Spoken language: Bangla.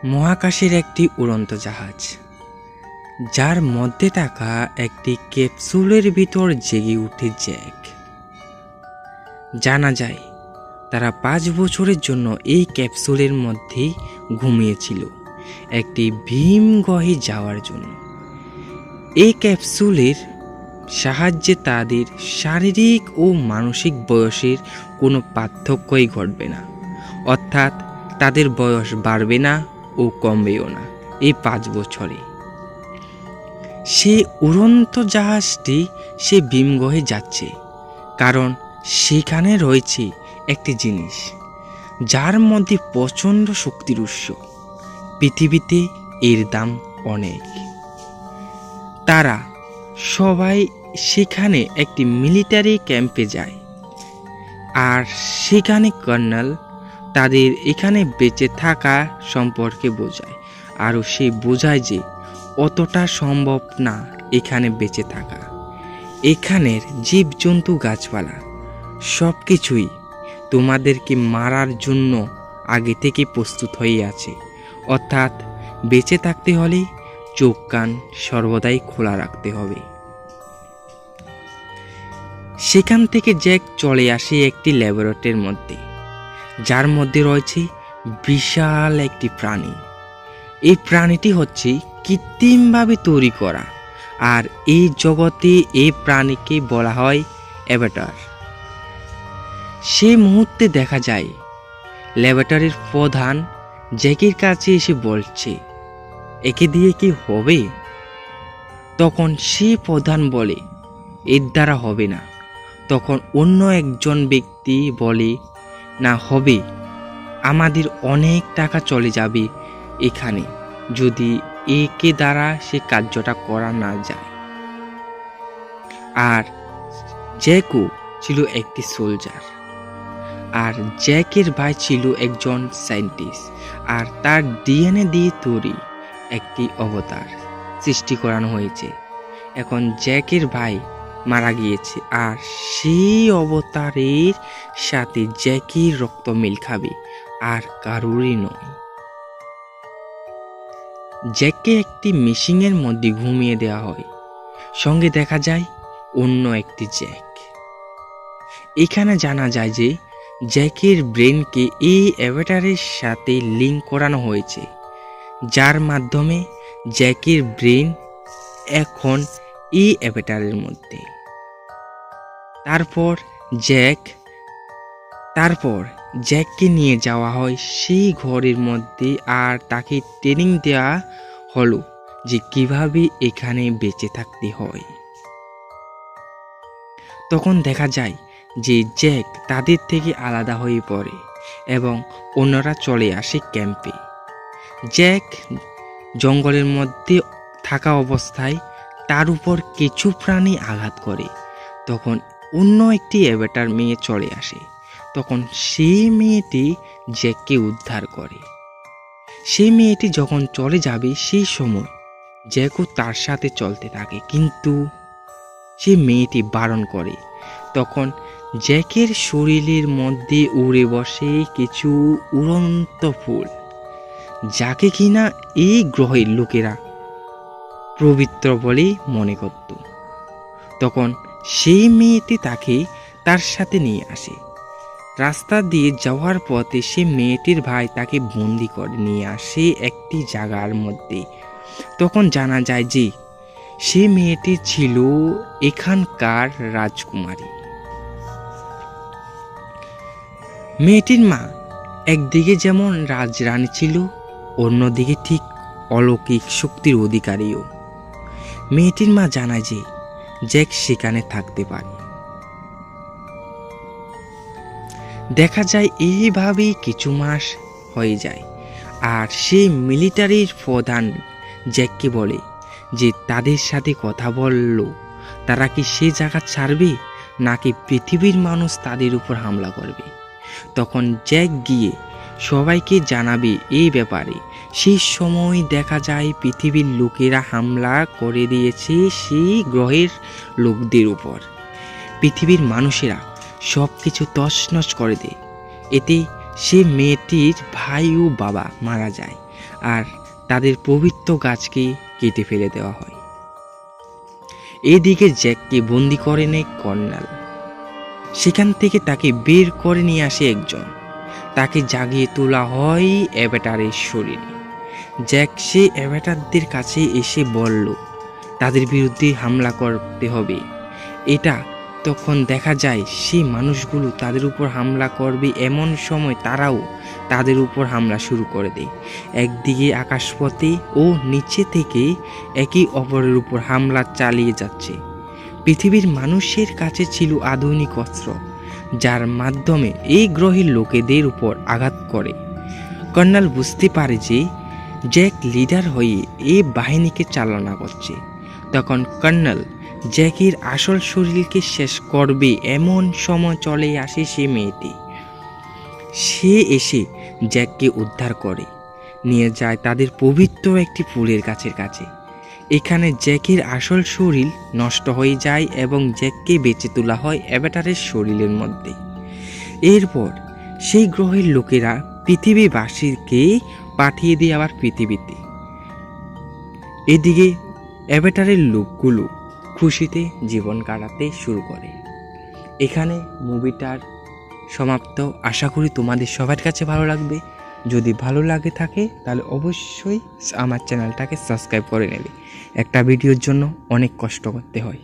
মহাকাশের একটি উড়ন্ত জাহাজ, যার মধ্যে থাকা একটি ক্যাপসুলের ভিতর জেগে উঠে জ্যাক। জানা যায় তারা 5 বছরের জন্য এই ক্যাপসুলের মধ্যেই ঘুমিয়েছিল একটি ভিম গ্রহে যাওয়ার জন্য। এই ক্যাপসুলের সাহায্যে তাদের শারীরিক ও মানসিক বয়সের কোনো পার্থক্যই ঘটবে না, অর্থাৎ তাদের বয়স বাড়বে না ও কমবেও না এই 5 বছরে। সে উড়ন্ত জাহাজটি সে ভিম গ্রহে যাচ্ছে, কারণ সেখানে রয়েছে একটি জিনিস যার মধ্যে প্রচণ্ড শক্তির উৎস। পৃথিবীতে এর দাম অনেক। তারা সবাই সেখানে একটি মিলিটারি ক্যাম্পে যায়, আর সেখানে কর্নেল তাদের এখানে বেঁচে থাকা সম্পর্কে বোঝায়, আরও সে বোঝায় যে অতটা সম্ভব না এখানে বেঁচে থাকা। এখানের জীবজন্তু, গাছপালা সব কিছুই তোমাদেরকে মারার জন্য আগে থেকে প্রস্তুত হয়ে আছে, অর্থাৎ বেঁচে থাকতে হলে চোখ কান সর্বদাই খোলা রাখতে হবে। সেখান থেকে জ্যাক চলে আসে একটি ল্যাবরেটরির মধ্যে, যার মধ্যে রয়েছে বিশাল একটি প্রাণী। এই প্রাণীটি হচ্ছে কৃত্রিমভাবে তৈরি করা, আর এই জগতে এই প্রাণীকে বলা হয় অ্যাভাটার। সে মুহূর্তে দেখা যায় ল্যাবরেটরির প্রধান জ্যাকের কাছে এসে বলছে, একে দিয়ে কি হবে? তখন সে প্রধান বলে, এর দ্বারা হবে না। তখন অন্য একজন ব্যক্তি বলে, না হবে, আমাদের অনেক টাকা চলে যাবে এখানে যদি একে দ্বারা সে কার্যটা করা না যায়। আর জ্যাকও ছিল একটি সোলজার, আর জ্যাকের ভাই ছিল একজন সায়েন্টিস্ট, আর তার ডিএনএ দিয়ে তৈরি একটি অবতার সৃষ্টি করানো হয়েছে। এখন জ্যাকের ভাই মারা গিয়েছে, আর সেই অবতারের সাথে জ্যাকের রক্ত মিল খাবে, আর কারোরই নয়। জ্যাককে একটি মেশিনের মধ্যে ঘুমিয়ে দেওয়া হয়, সঙ্গে দেখা যায় অন্য একটি জ্যাক। এখানে জানা যায় যে জ্যাকের ব্রেনকে এই অ্যাভাটারের সাথে লিঙ্ক করানো হয়েছে, যার মাধ্যমে জ্যাকের ব্রেন এখন এই অ্যাভাটারের মধ্যে। তারপর জ্যাককে নিয়ে যাওয়া হয় সেই ঘরের মধ্যে, আর তাকে ট্রেনিং দেওয়া হলো যে কিভাবে এখানে বেঁচে থাকতে হয়। তখন দেখা যায় যে জ্যাক তাদের থেকে আলাদা হয়ে পড়ে এবং অন্যরা চলে আসে ক্যাম্পে। জ্যাক জঙ্গলের মধ্যে থাকা অবস্থায় তার উপর কিছু প্রাণী আঘাত করে। তখন অন্য একটি অ্যাভাটার মেয়ে চলে আসে। তখন সেই মেয়েটি জ্যাককে উদ্ধার করে। সেই মেয়েটি যখন চলে যাবে সেই সময় জ্যাকও তার সাথে চলতে থাকে, কিন্তু সে মেয়েটি বারণ করে। তখন জ্যাকের শরীরের মধ্যে উড়ে বসে কিছু উড়ন্ত ফুল, যাকে কিনা এই গ্রহের লোকেরা পবিত্র বলে মনে করত। তখন সেই মেয়েটি তাকে তার সাথে নিয়ে আসে। রাস্তা দিয়ে যাওয়ার পথে সে মেয়েটির ভাই তাকে বন্দি করে নিয়ে আসে একটি জায়গার মধ্যে। তখন জানা যায় যে সে মেয়েটি ছিল এখানকার রাজকুমারী। মেয়েটির মা একদিকে যেমন রাজরানী ছিল, অন্যদিকে ঠিক অলৌকিক শক্তির অধিকারীও। মেয়েটির মা জানায় যে জ্যাক সেখানে থাকতে পারে। দেখা যায় এইভাবেই কিছু মাস হয়ে যায়, আর সেই মিলিটারির প্রধান জ্যাককে বলে যে তাদের সাথে কথা বলল তারা কি সে জায়গা ছাড়বে, নাকি পৃথিবীর মানুষ তাদের উপর হামলা করবে। তখন জ্যাক গিয়ে সবাইকে জানাবে এই ব্যাপারে। সেই সময় দেখা যায় পৃথিবীর লোকেরা হামলা করে দিয়েছে সেই গ্রহের লোকদের উপর। পৃথিবীর মানুষেরা সব কিছু তছনছ করে দেয়। এতে সে মেয়েটির ভাই ও বাবা মারা যায়, আর তাদের পবিত্র গাছকে কেটে ফেলে দেওয়া হয়। এদিকে জ্যাককে বন্দি করে নেয় কর্নেল। সেখান থেকে তাকে বের করে নিয়ে আসে একজন। তাকে জাগিয়ে তোলা হয় অ্যাভাটারের শরীরে। জ্যাক সে অ্যাভাটারদের কাছে এসে বলল তাদের বিরুদ্ধে হামলা করতে হবে। এটা তখন দেখা যায় সেই মানুষগুলো তাদের উপর হামলা করবে, এমন সময় তারাও তাদের উপর হামলা শুরু করে দেয়। একদিকে আকাশপথে ও নিচে থেকে একে অপরের উপর হামলা চালিয়ে যাচ্ছে। পৃথিবীর মানুষের কাছে ছিল আধুনিক অস্ত্র, যার মাধ্যমে এই গ্রহের লোকেদের উপর আঘাত করে। কর্নেল বুঝতে পারে যে জ্যাক লিডার হয়ে এই বাহিনীকে চালনা করছে। তখন কর্নেল জ্যাকের আসল শরীরকে শেষ করবে এমন সময় চলে আসে সে মেয়েটি। সে এসে জ্যাককে উদ্ধার করে নিয়ে যায় তাদের পবিত্র একটি ফুলের গাছের কাছে। এখানে জ্যাকের আসল শরীর নষ্ট হয়ে যায় এবং জ্যাককে বেঁচে তোলা হয় অ্যাভাটারের শরীরের মধ্যে। এরপর সেই গ্রহের লোকেরা পৃথিবীবাসীকে পাঠিয়ে দিয়ে আবার পৃথিবীতে। এদিকে অ্যাভাটারের লোকগুলো খুশিতে জীবন কাটাতে শুরু করে। এখানে মুভিটার সমাপ্ত। আশা করি তোমাদের সবার কাছে ভালো লাগবে। যদি ভালো লাগে থাকে তাহলে অবশ্যই আমার চ্যানেলটাকে সাবস্ক্রাইব করে নেবে। একটা ভিডিওর জন্য অনেক কষ্ট করতে হয়।